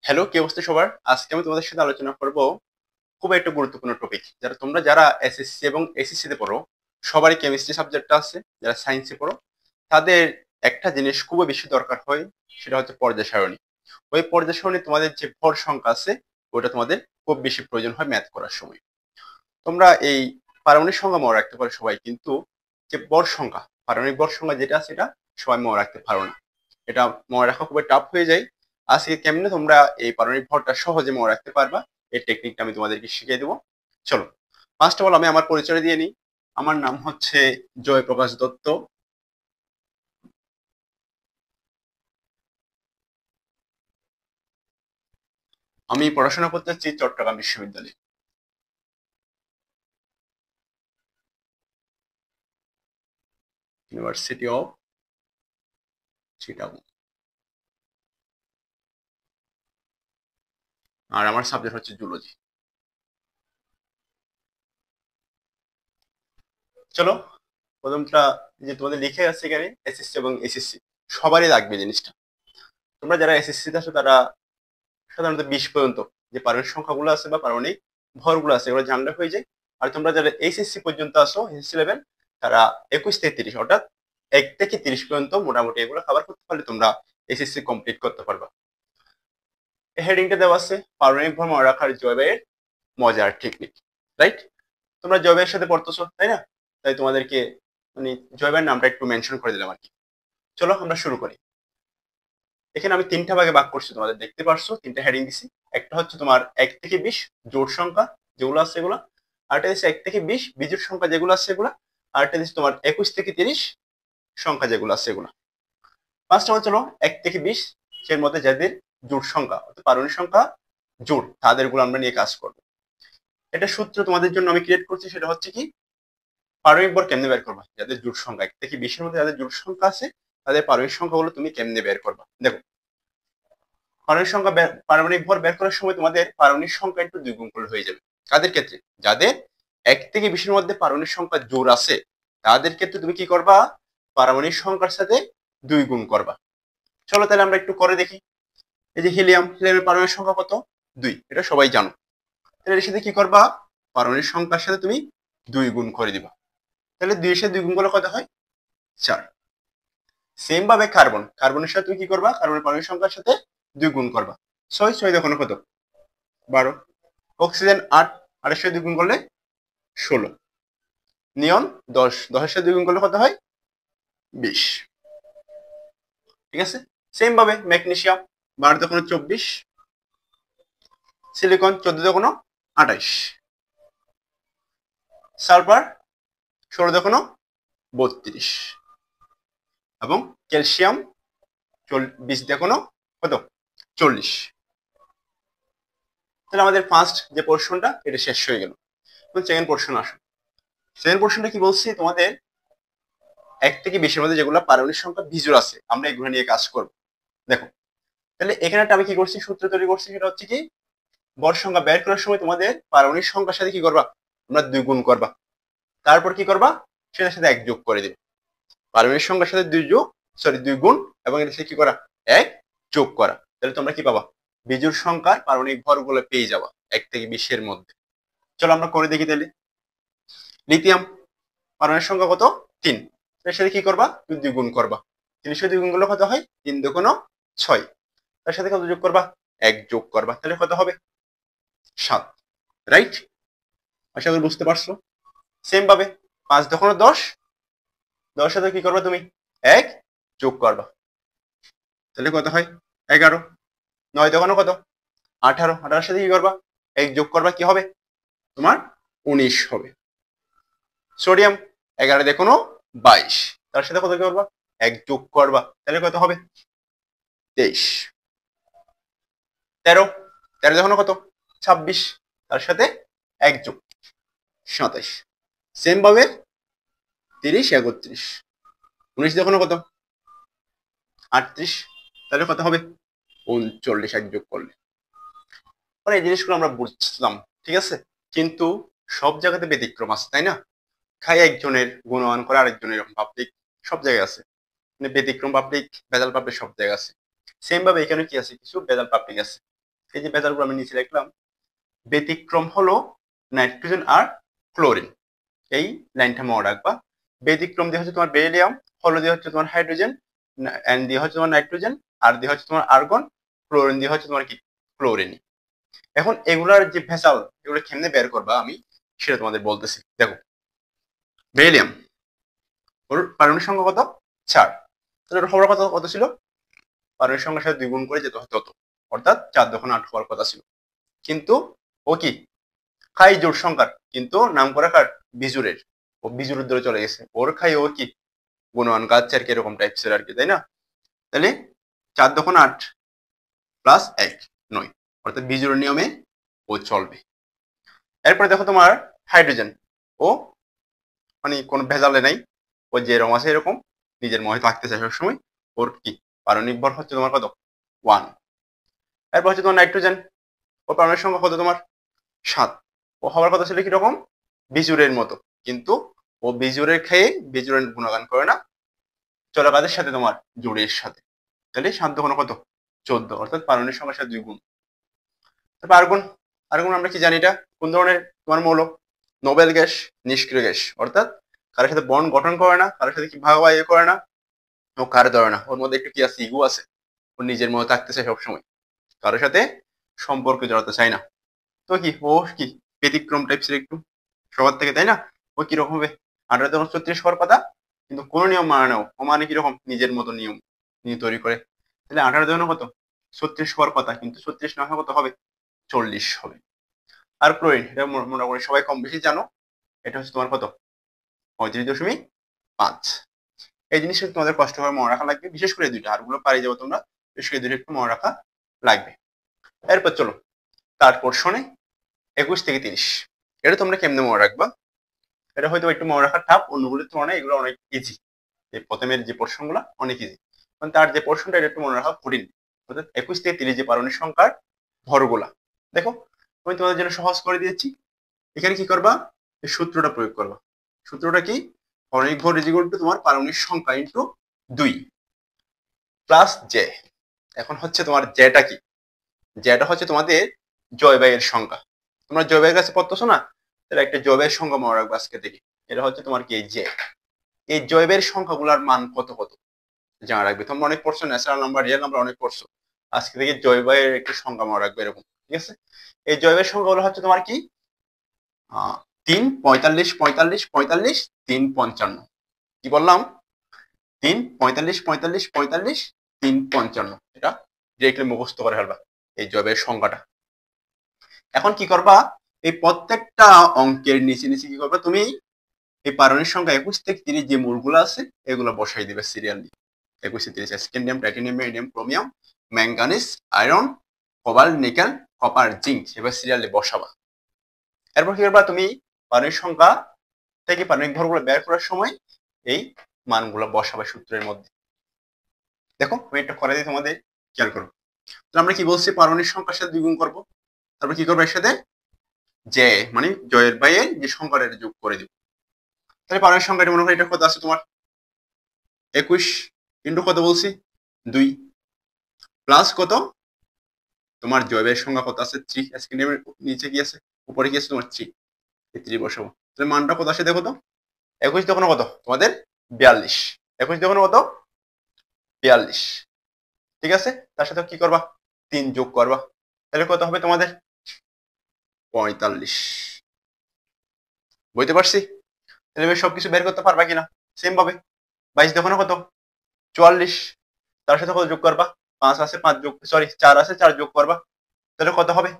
Hello, কি অবস্থা সবার? আজকে আমি তোমাদের সাথে আলোচনা করব খুব একটা গুরুত্বপূর্ণ টপিক। যারা এসএসসি এবং এসএসসি তে পড়ো, সবারই কেমিস্ট্রি সাবজেক্টটা আছে। যারা সায়েন্সে পড়ো, তাদের একটা জিনিস খুবই বেশি দরকার হয়, সেটা হচ্ছে পর্যায় সারণী। ওই পর্যায় সারণী তোমাদের যে ভর সংখ্যা আছে, ওটা তোমাদের খুব বেশি প্রয়োজন হয় ম্যাথ করার সময়। তোমরা এই পারমাণবিক সংখ্যা মনে রাখতে পারো সবাই, কিন্তু যে ভর সংখ্যা, পারমাণবিক ভর সংখ্যা যেটা আছে, এটা সবাই মনে রাখতে পারো না। এটা মনে রাখা খুবই টাফ হয়ে যায়। আজকে কেমনে তোমরা এই পারমাণবিক ভরটা সহজে মনে রাখতে পারবা, এই টেকনিকটা আমি তোমাদেরকে শিখিয়ে দেবো। চলো, ফার্স্ট অফ অল আমি আমার পরিচয় দিয়ে নিই। আমার নাম হচ্ছে জয়প্রকাশ দত্ত। আমি পড়াশোনা করতে যাচ্ছি চট্টগ্রাম বিশ্ববিদ্যালয়ে, ইউনিভার্সিটি অফ চিটাগং। আর আমার সাবজেক্ট হচ্ছে জুলজি। চলো, প্রথমটা যে তোমাদের লিখে আছে এখানে এসএসসি এবং এসএসসি, সবারই লাগবে জিনিসটা। তোমরা যারা এসএসসি তে আছো, তারা সাধারণত 20 পর্যন্ত যে পারমাণবিক সংখ্যাগুলো আছে বা পারমাণবিক ভরগুলো আছে, এগুলো জানলে হয়ে যায়। আর তোমরা যারা এইচএসসি পর্যন্ত আসো, এসএসসি লেভেল, তারা 21 থেকে 30, অর্থাৎ 1 থেকে 30 পর্যন্ত মোটামুটি এগুলো কভার করতে পারলে তোমরা এসএসসি কমপ্লিট করতে পারবা। হেডিংটা দেওয়া আছে পারমাণবিক ভর মনে রাখার জয়বের মজার টেকনিক, রাইট? তোমরা জয়বের সাথে পড়তেছো, তাই না? তাই তোমাদেরকে মানে জয়বের নামটা একটু মেনশন করে দিলাম আর কি। চলো আমরা শুরু করি। এখানে আমি তিনটা ভাগে ভাগ করছি, তোমাদের দেখতে পারছো, তিনটা হেডিং দিছি। একটা হচ্ছে তোমার 1 থেকে 20 জোড় সংখ্যা যেগুলো আছে এগুলা, আরেকটা দিচ্ছে 1 থেকে 20 বিজোড় সংখ্যা যেগুলো আছে এগুলা, আরেকটা দিচ্ছে তোমার 21 থেকে 30 সংখ্যা যেগুলো আছে এগুলা। ফার্স্ট অফ অল চলো 1 থেকে 20 এর মধ্যে যাদের জোড় সংখ্যা অর্থাৎ পারমাণবিক সংখ্যা জোড়, তাদের গুলো আমরা নিয়ে কাজ করবো। এটা সূত্র তোমাদের জন্য আমি ক্রিয়েট করছি, সেটা হচ্ছে কি, পারমাণবিক ভর কেমনে বের করবা, যাদের জোড় সংখ্যা 1 থেকে 20 এর মধ্যে যাদের জোড় সংখ্যা আছে, তাদের পারমাণবিক সংখ্যাগুলো তুমি কেমনে বের করবা। দেখো, পারমাণবিক ভর বের করার সময় তোমাদের পারমাণবিক সংখ্যা একটু দ্বিগুণ করলে হয়ে যাবে। কাদের ক্ষেত্রে? যাদের 1 থেকে 20 এর মধ্যে পারমাণবিক সংখ্যা জোড় আছে, তাদের ক্ষেত্রে তুমি কি করবা, পারমাণবিক সংখ্যার সাথে 2 গুণ করবা। চলো তাহলে আমরা একটু করে দেখি। এই যে হিলিয়ামের পারমাণবিক সংখ্যা কত? 2, এটা সবাই জানো। তাহলে এর সাথে কি করবা, পারমাণবিক সংখ্যার সাথে তুমি 2 গুণ করে দিবা। তাহলে 2 এর সাথে 2 গুণ করলে কত হয়? 4। সেম ভাবে কার্বনের সাথে তুমি কি করবা, কার্বনের পারমাণবিক সংখ্যার সাথে 2 গুণ করবা। 6 6 দেখো কত? 12। অক্সিজেন 8, 8 এর সাথে 2 গুণ করলে 16। নিয়ন 10, 10 এর সাথে 2 গুণ করলে কত হয়? 20। ঠিক আছে। সেম ভাবে ম্যাগনেসিয়াম 12 দোকানো 24, সিলিকন 14 দোকানো 28, সালফার 16 দোকানো 32, এবং ক্যালসিয়াম 20 দোকানো কত? 40। তাহলে আমাদের ফার্স্ট যে পোর্শনটা, এটা শেষ হয়ে গেল। সেকেন্ড পোর্শন আসো। সেকেন্ড পোর্শনটা কি বলছি, তোমাদের 1 থেকে 20 এর মধ্যে যেগুলো পারমাণবিক সংখ্যা বিজোড় আছে, আমরা এগুলো নিয়ে কাজ করব। দেখো, তাহলে এখানে একটা আমি কি করছি, সূত্র তৈরি করছি, সেটা হচ্ছে কি, ভর সংখ্যা বের করার সময় তোমাদের পারমাণবিক সংখ্যার সাথে কি করবা, তোমরা 2 গুণ করবা। তারপর কি করবা, সেটার সাথে 1 যোগ করে দিবে। পারমাণবিক সংখ্যার সাথে 2 গুণ, এবং এটার সাথে কি করা, 1 যোগ করা। তাহলে তোমরা কি পাবা, বিজোড় সংখ্যার পারমাণবিক ভরগুলো পেয়ে যাবা 1 থেকে 20 এর মধ্যে। চলো আমরা করে দেখি তাহলে। লিথিয়াম পারমাণবিক সংখ্যা কত? 3। এর সাথে কি করবা, 2 গুণ করবা। 3 এর সাথে 2 গুণ করলে কত হয়? 3 দুগুণ 6। তার সাথে কত যোগ করবা? 1 যোগ করবা। তাহলে কত হবে? 7। রাইট? আশা করি বুঝতে পারছো। সেম ভাবে 5 দুগুণ 10, 10 সাথে কি করবা তুমি? 1 যোগ করবা। তাহলে কত হয়? 11। 9 দুগুণ কত? 18, 18 সাথে কি করবা? 1 যোগ করবা, কি হবে? তোমার 19 হবে। সোডিয়াম 11 দেখুন 22, তার সাথে কত কি করবা? 1 যোগ করবা। তাহলে কত হবে? 23। 13, 13 দেখুন কত? 26, তার সাথে 1 যোগ 27। সেম ভাবে 30, 31, 19 দেখুন কত? 38, তাহলে কত হবে? 39, 1 যোগ করলে। মানে এই জিনিসগুলো আমরা বুঝলাম, ঠিক আছে, কিন্তু সব জায়গাতে ব্যতিক্রম আছে, তাই না? খাই একজনের গুণগান করে আরেকজনের, এরকম পাবলিক সব জায়গায় আছে। মানে ব্যতিক্রম পাবলিক, ভেজাল পাবলিক সব জায়গায় আছে। সেম ভাবে এখানে কি আছে, কিছু ভেজাল পাবলিক আছে। এই যে ভেজালগুলো আমি নিচে লিখলাম, ব্যতিক্রম হলো নাইট্রোজেন আর ক্লোরিন। এই লাইনটা মনে রাখবা। ব্যতিক্রম দিয়ে হচ্ছে তোমার বেরিলিয়াম, হলো দিয়ে হচ্ছে তোমার হাইড্রোজেন, এন দিয়ে হচ্ছে তোমার নাইট্রোজেন, আর দিয়ে হচ্ছে তোমার আর্গন, ক্লোরিন দিয়ে হচ্ছে তোমার কি ক্লোরিন। এখন এগুলার যে ভেজাল, এগুলো কেমনে বের করবা আমি সেটা তোমাদের বলতেছি। দেখো, বেরিলিয়াম ওর পারমাণবিক সংখ্যা কত? 4। তাহলে ওর হওয়ার কথা কত ছিল? পারমাণবিক সংখ্যার সাথে 2 গুণ করে যেতে হতো, অর্থাৎ 4 × 8 হওয়ার কথা ছিল। কিন্তু ও কি খাই জোড় সংখ্যার, কিন্তু নাম করা কার? বিজুরের। ও বিজুরের ধরে চলে গেছে, ওর খাই ওর কি গুণমান গাছ আর কি, এরকম টাইপসের আর কি, তাই না? তাহলে 4 × 8 প্লাস 1 9, অর্থাৎ বিজুরের নিয়মে ও চলবে। এরপরে দেখো তোমার হাইড্রোজেন, ও মানে কোনো ভেজালে নাই, ও যে রকম আছে এরকম নিজের মহে থাকতে চায় সবসময়। ওর কি পারমাণবিক ভর হচ্ছে তোমার কত? 1। এরপর হচ্ছে তোমার নাইট্রোজেন, ওর পারমাণবিক সংখ্যা কত তোমার? 7। ও হওয়ার কথা ছিল কিরকম? বিজুরের মতো, কিন্তু ও বিজুরের খেয়ে বিজুরের গুণগান করে না, চলা কাজের সাথে তোমার জোড়ের সাথে। তাহলে 7 × কত? 14, অর্থাৎ পারমাণবিক সংখ্যার সাথে 2 গুণ। তারপর আর্গন। আর্গন আমরা কি জানি, এটা কোন ধরনের তোমার মৌল? নোবেল গ্যাস, নিষ্ক্রিয় গ্যাস, অর্থাৎ কারোর সাথে বন্ড গঠন করে না, কারোর সাথে কি ভাগাভাগি করে না, ও কার ধরে না। ওর মধ্যে একটু কি আছে? ইগো আছে। ও নিজের মতো থাকতে চায় সবসময়, কারোর সাথে সম্পর্কে জড়াতে চায় না। তো কি ও কি ব্যতিক্রম টাইপসের একটু সবার থেকে, তাই না? ও কিরকম হবে? 18 × 34 হওয়ার কথা, কিন্তু কোনো নিয়ম মানে না। ও মানে কিরকম? নিজের মতো নিয়ম নিয়ে তৈরি করে। তাহলে 18 কত? 36 হওয়ার কথা, কিন্তু 36 না হয় কত হবে? 40 হবে। আর ক্লোরিন, এটা মোটামুটি সবাই কম বেশি জানো, এটা হচ্ছে তোমার কত? 35.5। এই জিনিসটা তোমাদের কষ্ট করে মনে রাখা লাগবে, বিশেষ করে দুইটা, আরগুলো পারি যাবো তোমরা, বিশেষ করে দুইটা একটু মনে রাখা লাগবে। এরপর চলো থার্ড পোর্শনে 21 থেকে 30। এটা তোমরা কেমনে মনে রাখবা? এটা হয়তো একটু মনে রাখা টাফ, অন্যগুলোর তুলনায় এগুলো অনেক ইজি। এই প্রথমের যে পোর্শন গুলো অনেক ইজি, মানে তার যে পোর্শনটা এটা একটু মনে রাখা কঠিন। অর্থাৎ 21 থেকে 30 যে পারমাণবিক সংখ্যার ভরগুলা, দেখো আমি তোমাদের জন্য সহজ করে দিয়েছি। এখানে কি করবা? এই সূত্রটা প্রয়োগ করবা। সূত্রটা কি? পারমাণবিক ভর ইজ ইকুয়াল টু তোমার পারমাণবিক সংখ্যা ইনটু 2 প্লাস জে। এখন হচ্ছে তোমার জেটা কি? জেটা হচ্ছে তোমাদের জয়বাইয়ের সংখ্যা। তোমরা জয়বাইয়ের কাছে পড়তেছো না, তাহলে একটা জয়বাইয়ের সংখ্যা মনে রাখবা আজকে থেকে। এটা হচ্ছে তোমার কি জে। এই জয়বাইয়ের সংখ্যাগুলোর মান কত কত জানা রাখবে। তোমরা অনেক পড়ছো, ন্যাচারাল নাম্বার, রিয়েল নাম্বার অনেক পড়ছো, আজকে থেকে জয়বাইয়ের একটু সংখ্যা মনে রাখবে এরকম, ঠিক আছে? এই জয়বাইয়ের সংখ্যাগুলো হচ্ছে তোমার কি 3 45 45 45 3 55। কি বললাম? 3 45 45 45 3 55। এটা ডিরেক্টলি মুখস্থ করে ফেলবা এই জবের সংখ্যাটা। এখন কি করবা? এই প্রত্যেকটা অঙ্কের নিচে নিচে কি করবা তুমি? এই পারমাণবিক সংখ্যা 21 থেকে 30 যে মূলগুলো আছে এগুলো বসাই দিবে সিরিয়ালি। 21 থেকে 30 scandium, titanium, iridium, chromium, manganese, iron, cobalt, nickel, copper, zinc, এবার সিরিয়ালি বসাবা। এরপর কি করবা? তুমি পারমাণবিক সংখ্যা থেকে পারমাণবিক ভরগুলো বের করার সময় এই মানগুলো বসাবে সূত্রের মধ্যে। দেখো আমি এটা করে দিই তোমাদের, খেয়াল করো। তো আমরা কি বলছি? পারমাণবিক সংখ্যার সাথে দ্বিগুণ করবো, তারপর কি করবো? এর সাথে যে মানে জয়ের বাইয়ের যে সংখ্যাটা এটা যোগ করে দিব। তাহলে পারমাণবিক সংখ্যাটা মনে হয় এটা কত আছে তোমার? 21 ইন্টু কত বলছি? 2 প্লাস কত? তোমার জয়ের সংখ্যা কত আছে? 3। স্ক্রিনের নিচে কি আছে? উপরে কি আছে তোমার 3। এই 3 বসাবো। তাহলে মানটা কত আসে দেখো তো? 21 তখন কত তোমাদের? 42। 21 তখন কত? 42। ঠিক আছে, তার সাথে কি করবা? 3 যোগ করবা। তাহলে কত হবে তোমাদের? 45। বুঝতে পারছি? তাহলে এবার সবকিছু বের করতে পারবা কিনা? সেম ভাবে 22 দেখো না কত? 44। তার সাথে কত যোগ করবা? 5 আছে 5 যোগ, সরি 4 আছে 4 যোগ করবা। তাহলে কত হবে?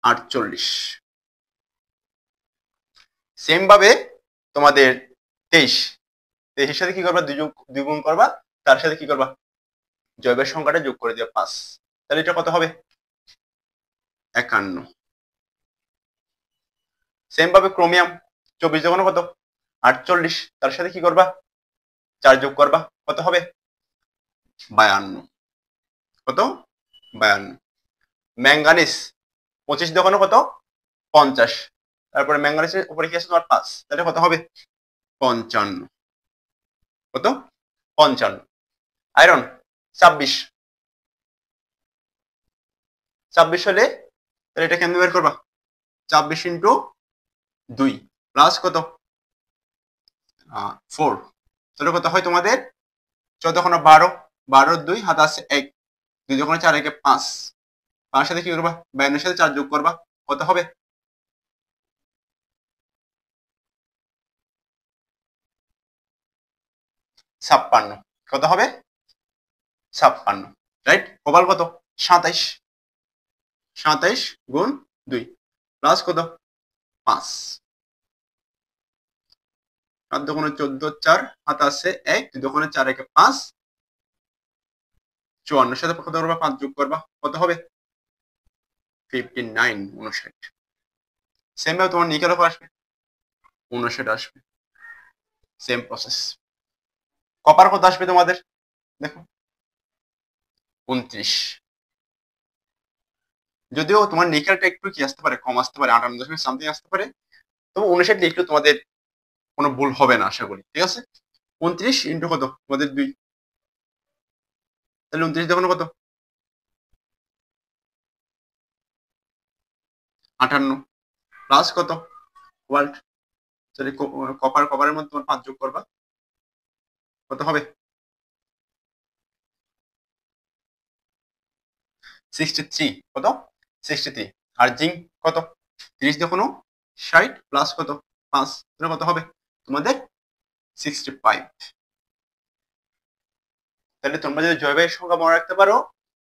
48। সেম ভাবে তোমাদের 23। 23 এর সাথে কি করবা? 2 গুণ করবা, তার সাথে কি করবা? জৈবের সংখ্যাটা যোগ করে দিবা 5। তাহলে এটা কত হবে? 51। সেম ভাবে ক্রোমিয়াম 24 যখন কত? 48। তার সাথে কি করবা? 4 যোগ করবা, কত হবে? 52। কত? 52। ম্যাঙ্গানিজ 25 দোকানে কত? 50। তারপরে ম্যাঙ্গানিজের উপরে কি আছে তোমার? 5। তাহলে কত হবে? 55। কত? 55। আয়রন 26। 26 হলে তাহলে এটা কেমনে বের করবা? 26 ইন্টু 2 প্লাস কত 4, তাহলে কত হয় তোমাদের? 14 কোণা 12, 12 2 হাত আছে 1, 2 কোণা 4 একে 5, 5 সাথে কি করবা? 52 এর সাথে 4 যোগ করবা, কত হবে? 56, কত হবে? 56, রাইট? প্রবাল কত? 27, 27 গুণ 2 প্লাস কত 5, 7 দুগুণে 14, 4 হাত আছে 1, 2 দুগুণে 4 একে 5, 54 সাথে কত করবা? 5 যোগ করবা, কত হবে? 59, 59। সেম ভাবে তোমার নিকেল আসবে 59 আসবে, সেম প্রসেস। কপার কত আসবে তোমাদের? দেখো 29, যদিও তোমার নিকেলটা একটু কি আসতে পারে, কম আসতে পারে, 58 সামথিং আসতে পারে, তবে 59 লিখলে তোমাদের কোনো ভুল হবে না আশা করি, ঠিক আছে? 29 ইন্টু কত তোমাদের 2, তাহলে 29 দেখো কত 58 প্লাস কত ওয়াল্ট, সরি কপারের মধ্যে তোমার 5 যোগ করবা, কত হবে? 63, কত 63। আর জিঙ্ক কত? 30 দেখো 60 প্লাস কত 5, তাহলে কত হবে তোমাদের? 65। তাহলে তোমরা যদি জৈবের সংখ্যা মনে রাখতে পারো,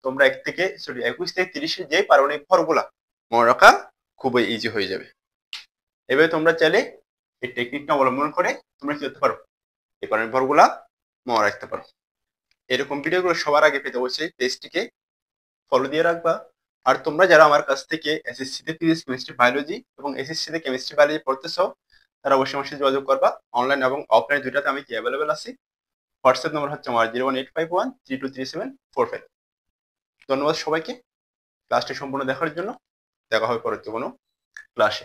তোমরা 21 থেকে 30 এর যে পারমাণবিক ভরগুলা মনে রাখা খুবই ইজি হয়ে যাবে। এভাবে তোমরা চাইলে এই টেকনিকটা অবলম্বন করে তোমরা কি করতে পারো, এই পারমাণবিক ভরগুলা মনে রাখতে পারো। এরকম ভিডিওগুলো সবার আগে পেতে অবশ্যই পেজটিকে ফলো দিয়ে রাখবা। আর তোমরা যারা আমার কাছ থেকে এসএসসি তে ফিজিক্স, কেমিস্ট্রি, বায়োলজি এবং এসএসসি তে কেমিস্ট্রি, বায়োলজি পড়তেছো, তারা অবশ্যই আমার সাথে যোগাযোগ করবা। অনলাইন এবং অফলাইন দুইটাতে আমি কি অ্যাভেলেবেল আছি। হোয়াটসঅ্যাপ নম্বর হচ্ছে আমার 01851323745। ধন্যবাদ সবাইকে ক্লাসটি সম্পূর্ণ দেখার জন্য। দেখা হবে পরবর্তী কোনো ক্লাসে।